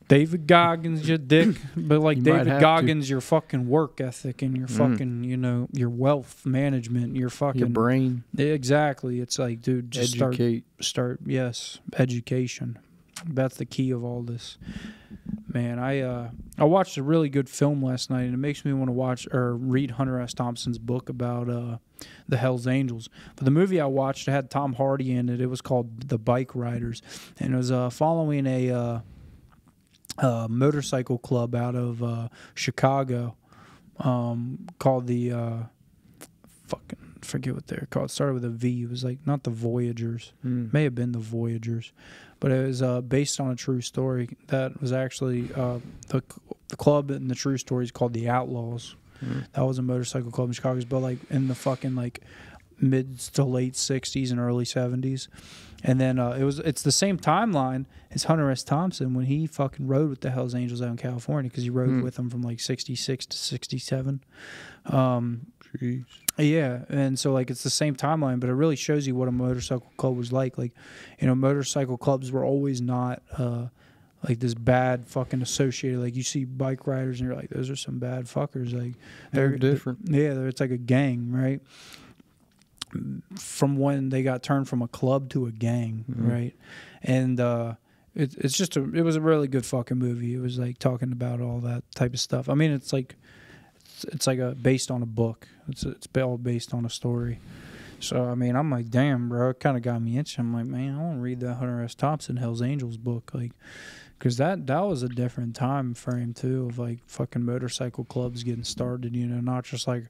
David Goggins, your dick. But like You might David have Goggins, your fucking work ethic and your fucking, you know, your wealth management, your fucking Your brain. Exactly. It's like, dude, just Educate. start. Yes, education. That's the key of all this. Man, I watched a really good film last night, and it makes me want to watch or read Hunter S. Thompson's book about the Hells Angels. But the movie I watched had Tom Hardy in it. It was called The Bike Riders, and it was following a motorcycle club out of Chicago called the fucking forget what they're called. It started with a V. It was like not the Voyagers. May have been the Voyagers. But it was based on a true story. That was actually the club, and the true story is called the Outlaws. That was a motorcycle club in Chicago, but like in the fucking like mid to late 60s and early 70s. And then it's the same timeline as Hunter S. Thompson when he fucking rode with the Hells Angels out in California, because he rode with them from like 66 to 67. Jeez. Yeah, and so like it's the same timeline, but it really shows you what a motorcycle club was like. Like, you know, motorcycle clubs were always not like this bad fucking associated. Like you see bike riders and you're like, those are some bad fuckers. Like They're different. It's like a gang, right? From when they got turned from a club to a gang, right? And it's just it was a really good fucking movie. It was like talking about all that type of stuff. I mean, it's like based on a book. It's all based on a story. So I mean, I'm like, damn, bro, it kind of got me itching. I'm like, man, I want to read that Hunter S. Thompson Hells Angels book, like, because that was a different time frame too, of like fucking motorcycle clubs getting started. You know, not just like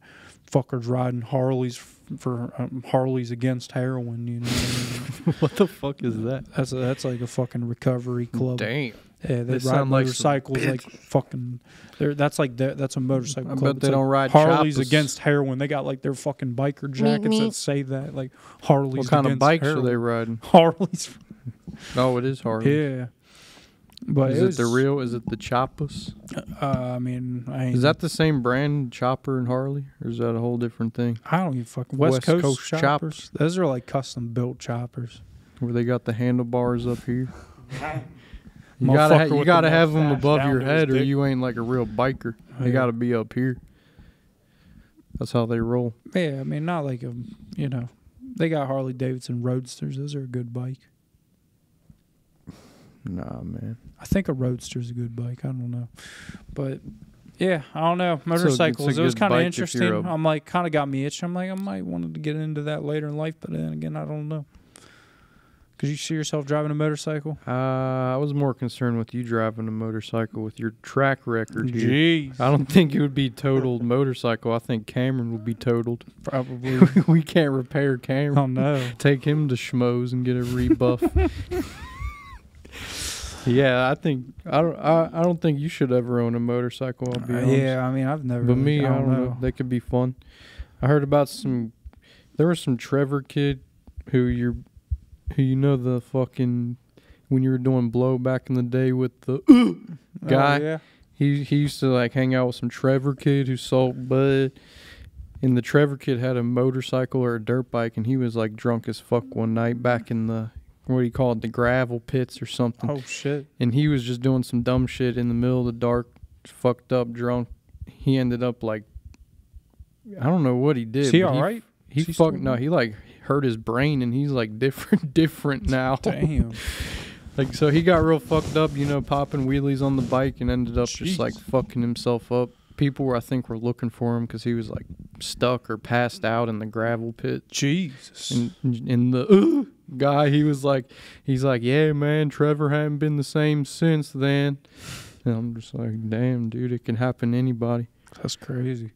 fuckers riding Harleys for Harleys against heroin. You know what I mean? What the fuck is that? That's like a fucking recovery club. Damn. Yeah, they They ride sound like motorcycles like fucking. That's a motorcycle I club. bet they It's don't like ride Harleys Choppers. against heroin. They got like their fucking biker jackets that say that, like Harleys. What kind of against bikes heroin. are they riding? Harleys. Oh, it is Harley. Yeah, but Is it the real? Is it the Choppers? I mean, Is that the same brand, Chopper and Harley, or is that a whole different thing? I don't even fucking West Coast choppers. choppers. Those are like custom built choppers. Where they got the handlebars up here? You Motherfucker with gotta the have them mustache above down your to his head, or dick. you ain't like a real biker. They Yeah. gotta be up here. That's how they roll. Yeah, I mean, not like a, you know, they got Harley Davidson Roadsters. Those are a good bike. Nah, man. I think a Roadster's a good bike. I don't know, but yeah, I don't know. it's a Motorcycles. It was good kind of bike if you're interesting. a- I'm like, kind of got me itching. I'm like, I might wanted to get into that later in life, but then again, I don't know. Could you see yourself driving a motorcycle? I was more concerned with you driving a motorcycle with your track record here. Jeez, I don't think it would be totaled motorcycle. I think Cameron would be totaled. probably. We can't repair Cameron. Oh no. Take him to Schmoes and get a rebuff. Yeah, I don't think you should ever own a motorcycle. I'll be honest. Yeah, I mean, I've never. But really- me, I don't know. They could be fun. I heard about there was some Trevor kid who you know the fucking, when you were doing blow back in the day with the guy. Oh, yeah. He used to like hang out with some Trevor kid who sold bud. And the Trevor kid had a motorcycle or a dirt bike, and he was like drunk as fuck one night back in the, what do you call it, the gravel pits or something. Oh shit. And he was just doing some dumb shit in the middle of the dark, fucked up, drunk. He ended up like, I don't know what he did. Is he but all right? He Is he fucked, still- no, he like hurt his brain, and he's like different now. Damn. Like, so he got real fucked up, you know, popping wheelies on the bike and ended up just like fucking himself up. People were, I think, were looking for him because he was like stuck or passed out in the gravel pit. Jesus. And the guy, he's like, yeah, man, Trevor hadn't been the same since then. And I'm just like, damn, dude, it can happen to anybody. That's crazy.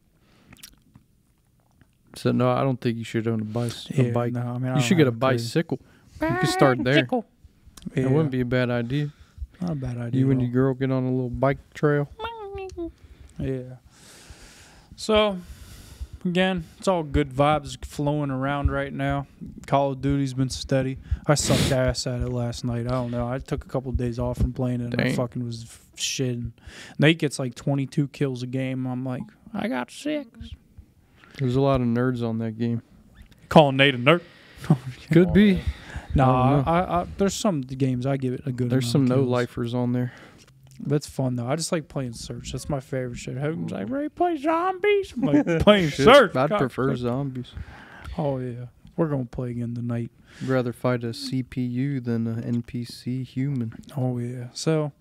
So no, I don't think you should own a bike. No, I mean, You should get a bicycle. You can start there. Yeah. It wouldn't be a bad idea. Not a bad idea. You and your girl get on a little bike trail. Yeah. So, again, it's all good vibes flowing around right now. Call of Duty's been steady. I sucked ass at it last night. I don't know. I took a couple of days off from playing it, and I fucking was shitting. Nate gets like 22 kills a game. I'm like, I got 6. There's a lot of nerds on that game. Calling Nate a nerd. Could be. Nah, I there's some games I give it a good. There's some no-lifers on there. That's fun though. I just like playing Search. That's my favorite shit. Hogan's like, ready to play zombies? I'm like, playing Search. I'd prefer zombies. Oh yeah, we're gonna play again tonight. I'd rather fight a CPU than an NPC human. Oh yeah. So,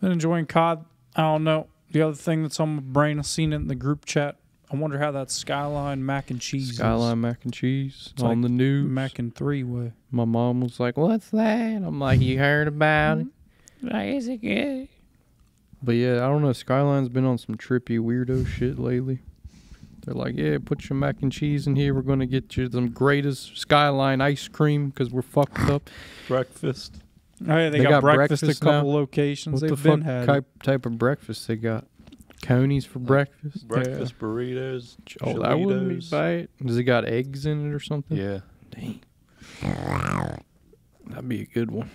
been enjoying COD. I don't know. The other thing that's on my brain, I've seen it in the group chat. I wonder how that Skyline mac and cheese Skyline is. mac and cheese It's on like the news. Mac and 3-way. My mom was like, what's that? I'm like, you heard about it? Like, is it good? But yeah, I don't know. Skyline's been on some trippy weirdo shit lately. They're like, yeah, put your mac and cheese in here. We're going to get you some greatest Skyline ice cream because we're fucked up. Breakfast. Oh, yeah, they got breakfast at a couple locations. What They've the been fuck had. type of breakfast they got? Conies for breakfast? Breakfast burritos. Oh, that wouldn't be Cholitos. bad. Does it got eggs in it or something? Yeah. Dang. That'd be a good one.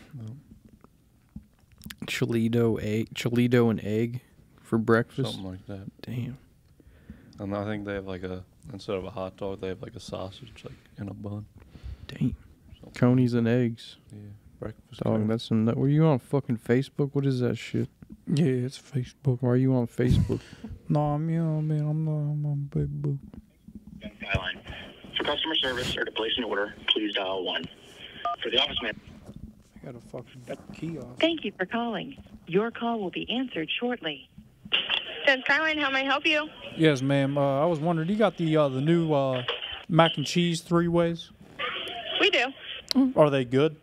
Cholito and egg for breakfast. Something like that. Damn. And I think they have like instead of a hot dog, they have like a sausage like in a bun. Damn. Conies and eggs. Yeah. Breakfast. Dog, that's some. Were you on fucking Facebook? What is that shit? Yeah, it's Facebook. Why are you on Facebook? No, I'm on Facebook. Skyline. For customer service or to place an order, please dial 1. For the office man. I got a fucking kiosk. Thank you for calling. Your call will be answered shortly. Skyline, how may I help you? Yes, ma'am. I was wondering, you got the new mac and cheese 3-ways? We do. Are they good?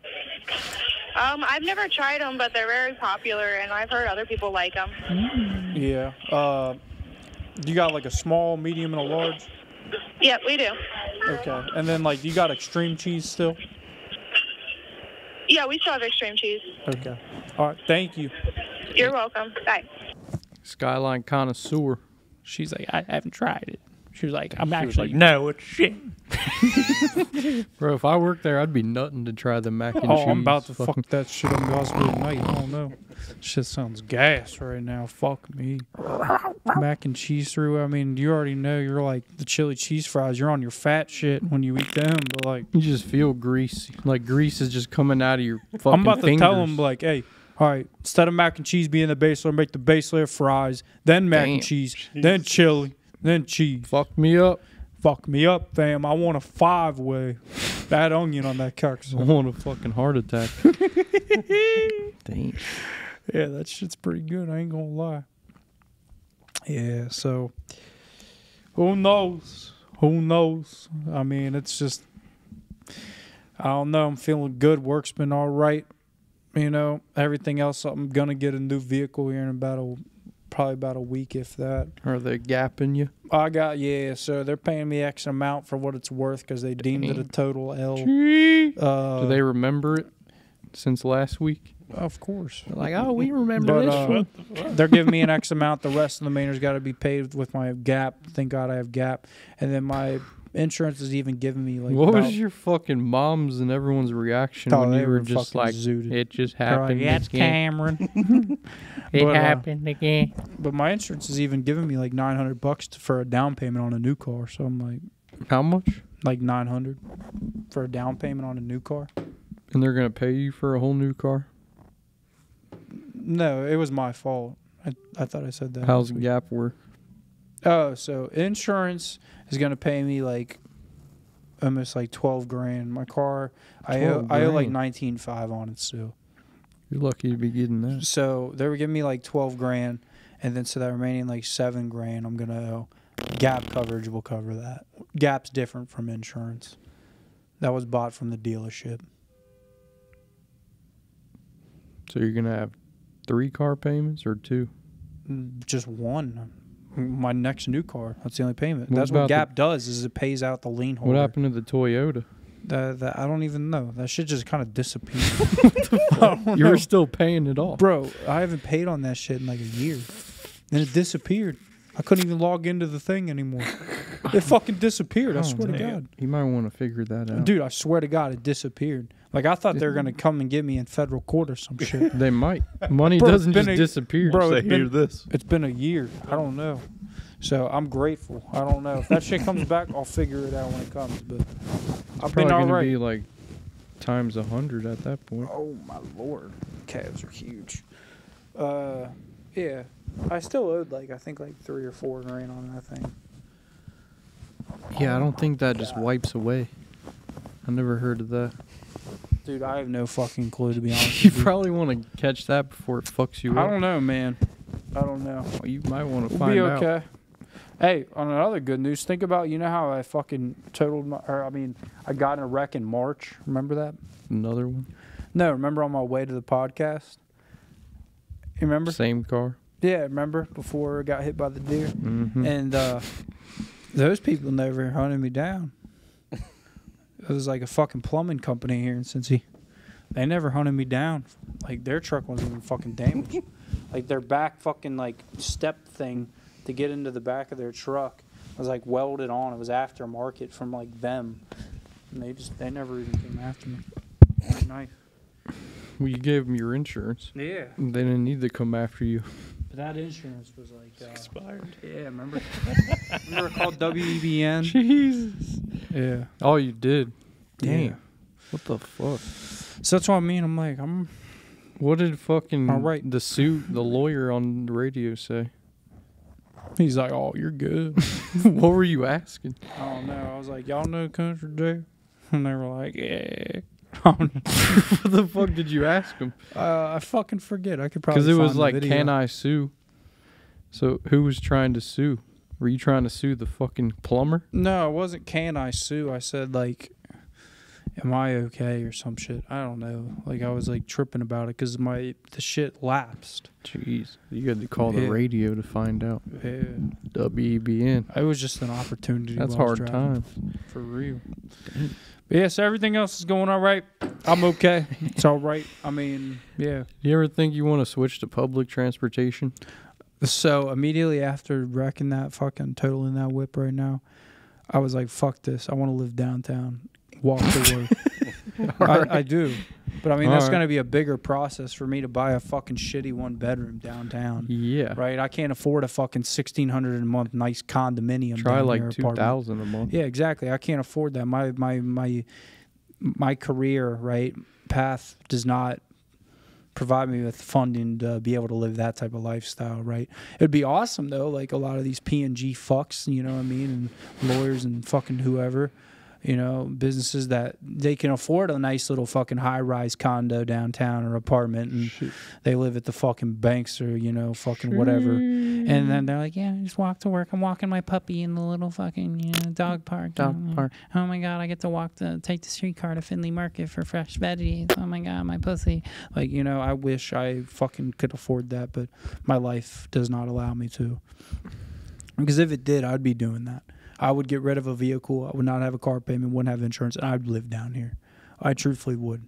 I've never tried them, but they're very popular, and I've heard other people like them. Yeah. You got like a small, medium, and a large? Yep, we do. Okay. And then like, you got extreme cheese still? Yeah, we still have extreme cheese. Okay. All right. Thank you. You're welcome. Bye. Skyline connoisseur. She's like, I haven't tried it. She was like, I'm She was actually like, no, it's shit. Bro, if I worked there, I'd be nutting to try the mac and cheese. Oh, I'm about to fuck that shit up gospel tonight. I don't know. Shit sounds gas right now. Fuck me. Mac and cheese through. I mean, you already know you're like the chili cheese fries. You're on your fat shit when you eat them, but like You just feel greasy. Like grease is just coming out of your fucking I'm about to fingers. tell them like, hey, all right, instead of mac and cheese being the base layer, make the base layer fries, then mac and cheese, then chili, then cheese. Fuck me up. Fuck me up, fam. I want a 5-way. Bad onion on that carcass. I want a fucking heart attack. Dang. Yeah, that shit's pretty good. I ain't gonna lie. Yeah, so who knows? Who knows? I mean, it's just I don't know. I'm feeling good. Work's been all right. You know, everything else. I'm gonna get a new vehicle here in probably about a week, if that. Are they gapping you? So they're paying me X amount for what it's worth because they deemed it a total L. Do they remember it since last week? Of course. They're like, oh, we remember this one. They're giving me an X amount. The rest of the remainer's got to be paid with my gap. Thank God I have gap. And then my insurance is even giving me like. What was your fucking mom's and everyone's reaction when you were just like, zooted. it just happened Like, that's again. Cameron. It But, happened again. But my insurance is even giving me like $900 for a down payment on a new car. So I'm like, How much? like $900 for a down payment on a new car. And they're going to pay you for a whole new car? No, it was my fault. I thought I said that. How's Gap work? Oh, so insurance is gonna pay me like almost like $12,000. My car, I owe like $19,500 on it still. You're lucky to be getting that. So they were giving me like 12 grand, and then so that remaining like 7 grand, I'm gonna owe. Gap coverage will cover that. Gap's different from insurance. That was bought from the dealership. So you're gonna have 3 car payments or 2? Just one. My next new car. That's the only payment. What That's what about Gap does. Is it pays out the lien holder. What happened to the Toyota? That I don't even know. That shit just kind of disappeared. You were still paying it off. Bro, I haven't paid on that shit in like a year. And it disappeared. I couldn't even log into the thing anymore. It fucking disappeared. I swear to God. You might want to figure that out. Dude, I swear to God, it disappeared. Like, I thought they were going to come and get me in federal court or some shit. They might. Money Bro, doesn't it's just been disappear. Bro, Say, it's hear been, this. it's been a year. I don't know. So I'm grateful. I don't know. If that shit comes back, I'll figure it out when it comes. But I've Probably been all gonna right. be like times 100 at that point. Oh my lord, calves are huge. Yeah, I still owed like I think like 3 or 4 grand on that thing. Yeah, I don't think that just wipes away. I never heard of that. Dude, I have no fucking clue to be honest. You with you. probably want to catch that before it fucks you I up. don't know, man. I don't know. Well, you might want to We'll find be out. okay. Hey, on another good news, think about how I fucking totaled my, I got in a wreck in March. Remember that? Another one. No, remember on my way to the podcast? You remember? Same car. Yeah, remember before I got hit by the deer? Mm-hmm. And those people never hunted me down. It was like a fucking plumbing company here in Cincy. They never hunted me down. Like, their truck wasn't even fucking damaged. Like, their back fucking, like, step thing to get into the back of their truck was, like, welded on. It was aftermarket from, like, them. And they never even came after me. Like, nice. Well, you gave them your insurance. Yeah. They didn't need to come after you. But that insurance was, like... Expired. Yeah, remember? Remember it called WEBN? Jesus. Yeah. Oh, you did. Damn. Yeah. What the fuck? So that's what I mean. I'm like, What did fucking All right. the lawyer on the radio say? he's like, oh, you're good. What were you asking? I don't know. I was like, y'all know Country Day? And they were like, yeah. What the fuck did you ask him? I fucking forget. I could probably Because it was find the like, video. can I sue? So who was trying to sue? Were you trying to sue the fucking plumber? No, it wasn't can I sue. I said, like, am I okay or some shit. I don't know. Like, I was, like, tripping about it because the shit lapsed. Jeez. You had to call the Yeah. radio to find out. Yeah. WEBN. It was just an opportunity. That's while I was hard driving. times. For real. But yeah, so everything else is going all right. I'm okay. It's all right. I mean, yeah. You ever think you want to switch to public transportation? So immediately after wrecking that fucking totaling that whip right now, I was like, fuck this. I want to live downtown. Walk to work. I do. But I mean, that's going to be a bigger process for me to buy a fucking shitty 1-bedroom downtown. Yeah. Right? I can't afford a fucking $1,600 a month nice condominium. Try down like there, apartment. $2,000 a month. Yeah, exactly. I can't afford that. My career, right, path does not provide me with funding to be able to live that type of lifestyle, right? It'd be awesome though, like a lot of these P&G fucks, you know what I mean, and lawyers and fucking whoever, you know, businesses that they can afford a nice little fucking high-rise condo downtown or apartment, and they live at the fucking banks or, you know, fucking whatever. And then they're like, yeah, I just walk to work. I'm walking my puppy in the little fucking, you know, dog park. Park. Oh my God, I get to take the streetcar to Findlay Market for fresh veggies. Oh my God, my pussy. Like, you know, I wish I fucking could afford that, but my life does not allow me to. Because if it did, I'd be doing that. I would get rid of a vehicle. I would not have a car payment, wouldn't have insurance, and I'd live down here. I truthfully would.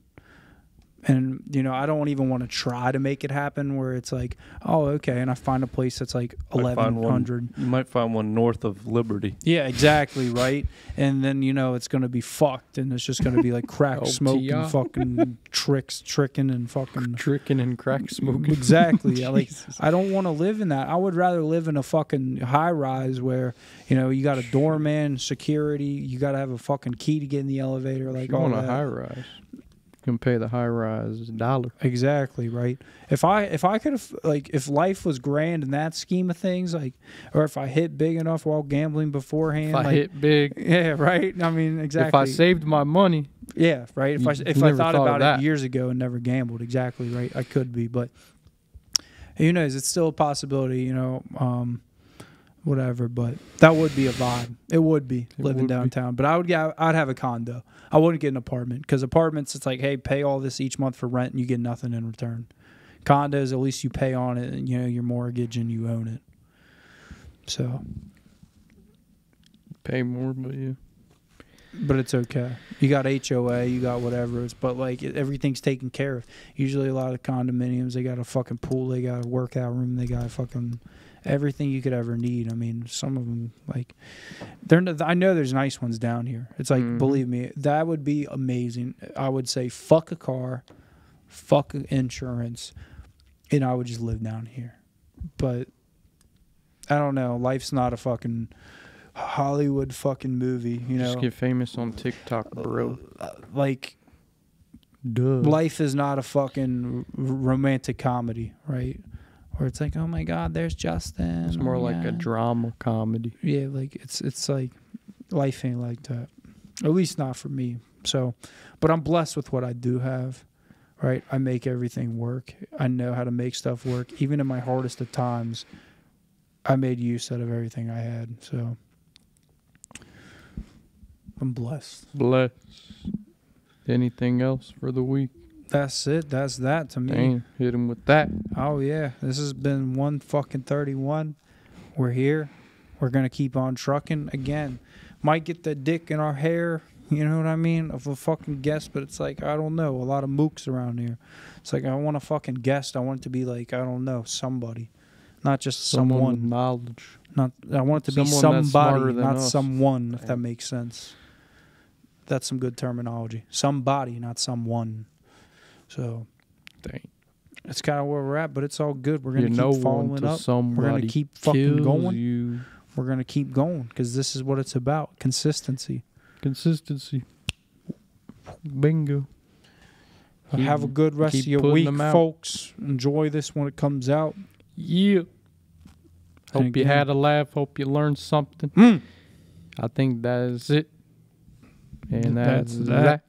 And, you know, I don't even want to try to make it happen where it's like, oh, okay, and I find a place that's like 1,100. You might find one north of Liberty. Yeah, exactly, right? And then, you know, it's going to be fucked, and it's just going to be like crack smoking, fucking tricking and fucking... Tricking and crack smoking. Exactly. Yeah, like, I don't want to live in that. I would rather live in a fucking high-rise where, you know, you got a doorman, security, you got to have a fucking key to get in the elevator, like You all want a that. high-rise. You can pay the high-rise $1. Exactly, right? If I could have, like, if life was grand in that scheme of things, like, or if I hit big enough while gambling beforehand. If I like, hit big. Yeah, right? I mean, exactly. If I saved my money. Yeah, right. If You I never thought thought of about that. it years ago and never gambled, exactly right, I could be, but who knows? It's still a possibility, you know. Whatever, but that would be a vibe. It would be living would be. downtown. But I'd have a condo. I wouldn't get an apartment because apartments, it's like, hey, pay all this each month for rent and you get nothing in return. Condos, at least you pay on it, and you know your mortgage and you own it. So, Pay more, but yeah. but it's okay. You got HOA, you got whatever. But like everything's taken care of. Usually, a lot of condominiums, they got a fucking pool, they got a workout room, they got a fucking everything you could ever need. I mean, some of them like I know there's nice ones down here. It's like believe me, that would be amazing. I would say fuck a car, fuck insurance, and I would just live down here. But I don't know. Life's not a fucking Hollywood fucking movie, you know. Just get famous on TikTok, bro. Like, Duh. life is not a fucking romantic comedy, right? Where it's like, oh my God, there's Justin. It's more oh like a yeah. drama comedy. Yeah, like it's like life ain't like that. At least not for me. So, but I'm blessed with what I do have, right? I make everything work. I know how to make stuff work. Even in my hardest of times, I made use out of everything I had. So, I'm blessed. Bless. Anything else for the week? That's it. That's that to me. Dang, hit him with that. Oh yeah, this has been 1:31. We're here. We're gonna keep on trucking again. Might get the dick in our hair, you know what I mean, of a fucking guest, but it's like I don't know. A lot of mooks around here. It's like I want a fucking guest. I want it to be like I don't know somebody, not just With someone. knowledge. Not I want it to be Someone that's smarter somebody, than not us. someone. If Yeah. that makes sense. That's some good terminology. Somebody, not someone. So. Dang. That's kind of where we're at, but it's all good. We're gonna You know keep following until up. somebody We're gonna keep fucking kills going. You. We're gonna keep going because this is what it's about: consistency. Consistency. Bingo. Have a good rest keep of your putting week, them out. folks. Enjoy this when it comes out. Yeah. Hope you again- had a laugh. Hope you learned something. Mm. I think that is it. And That's that's that. that.